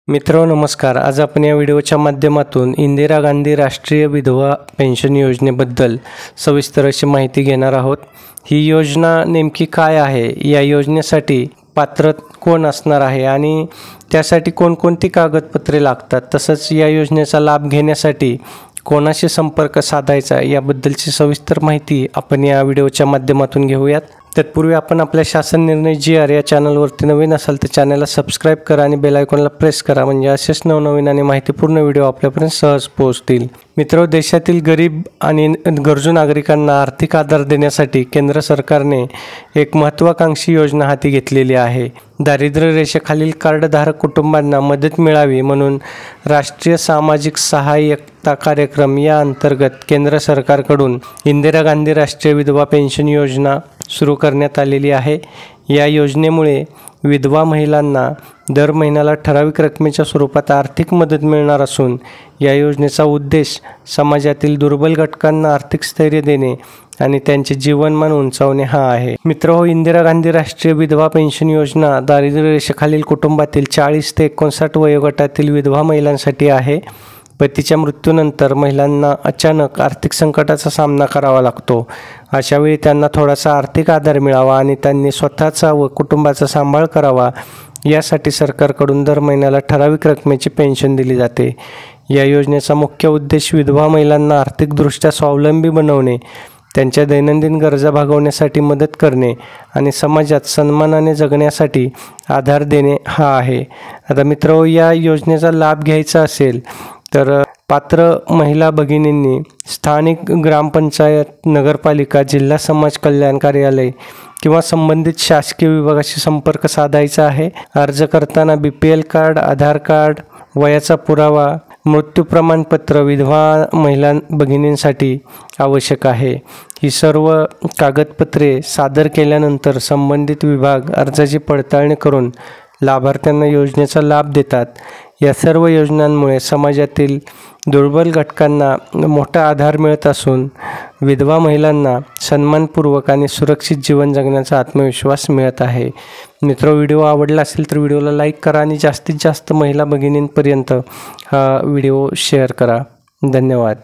मित्रो नमस्कार। आज आपण या व्हिडिओच्या माध्यमातून इंदिरा गांधी राष्ट्रीय विधवा पेन्शन योजनेबद्दल सविस्तर अशी माहिती घेणार आहोत। ही योजना नेमकी काय आहे, या योजनेसाठी पात्र कोण असणार आहे आणि त्यासाठी कोणकोणती कागदपत्रे लागतात, तसंच या योजनेचा लाभ घेण्यासाठी कोणाशी संपर्क साधायचा याबद्दलची सविस्तर माहिती आपण या व्हिडिओच्या माध्यमातून घेऊयात। तत्पूर्वी आपण आपल्या शासन निर्णय GR या चॅनलवरती नवीन असाल तर चॅनलला सबस्क्राईब करा आणि बेल आयकॉनला प्रेस करा, म्हणजे असेच नवनवीन आणि माहितीपूर्ण व्हिडिओ आपल्यापर्यंत सहज पोहोचतील। मित्रो, देशातील गरीब आणि गरजू नागरिकांना आर्थिक आधार देण्यासाठी केंद्र सरकारने एक महत्त्वाकांक्षी योजना हाती घेतलेली आहे। दारिद्र्य रेषेखालील कार्डधारक कुटुंबांना मदत मिळावी म्हणून राष्ट्रीय सामाजिक सहाय्यता कार्यक्रम या अंतर्गत केंद्र सरकारकडून इंदिरा गांधी राष्ट्रीय विधवा पेन्शन योजना सुरू करण्यात आलेली आहे। या योजनेमुळे विधवा महिलांना दर महिन्याला ठराविक रकमेच्या स्वरूपात आर्थिक मदत मिळणार असून या योजनेचा उद्देश समाजातील दुर्बल घटकांना आर्थिक स्थैर्य देणे आणि त्यांचे जीवनमान उंचावणे हा आहे। मित्रहो, इंदिरा गांधी राष्ट्रीय विधवा पेन्शन योजना दारिद्र्य रेषेखालील कुटुंबातील 40 ते 59 वयोगटातील विधवा महिलांसाठी आहे। पतीच्या मृत्यूनंतर महिलांना अचानक आर्थिक संकटाचा सामना करावा लागतो। अशावेळी त्यांना थोडासा आर्थिक आधार मिळावा आणि त्यांनी स्वतःचा व कुटुंबाचा सांभाळ करावा, यासाठी सरकारकडून दर महिन्याला ठराविक रकमेची पेन्शन दिली जाते। या योजनेचा मुख्य उद्देश विधवा महिलांना आर्थिकदृष्ट्या स्वावलंबी बनवणे, त्यांच्या दैनंदिन गरजा भागवण्यासाठी मदत करणे आणि समाजात सन्मानाने जगण्यासाठी आधार देणे हा आहे। आता मित्रो, या योजनेचा लाभ घ्यायचा असेल तर पात्र महिला भगिनींनी स्थानिक ग्रामपंचायत, नगरपालिका, जिल्हा समाज कल्याण कार्यालय किंवा संबंधित शासकीय विभागाशी संपर्क साधायचा आहे। अर्ज करताना BPL कार्ड, आधार कार्ड, वयाचा पुरावा, मृत्यू प्रमाणपत्र विधवा महिला भगिनींसाठी आवश्यक आहे। ही सर्व कागदपत्रे सादर केल्यानंतर संबंधित विभाग अर्जाची पडताळणी करून लाभार्थ्यांना योजनेचा लाभ देतात। या सर्व योजनांमुळे समाजातील दुर्बल घटकांना मोठा आधार मिळत असून विधवा महिलांना सन्मानपूर्वक आणि सुरक्षित जीवन जगण्याचा आत्मविश्वास मिळत आहे। मित्रो, व्हिडिओ आवडला असेल तर व्हिडिओला लाईक करा आणि जास्तीत जास्त महिला भगिनींपर्यंत हा व्हिडिओ शेअर करा। धन्यवाद।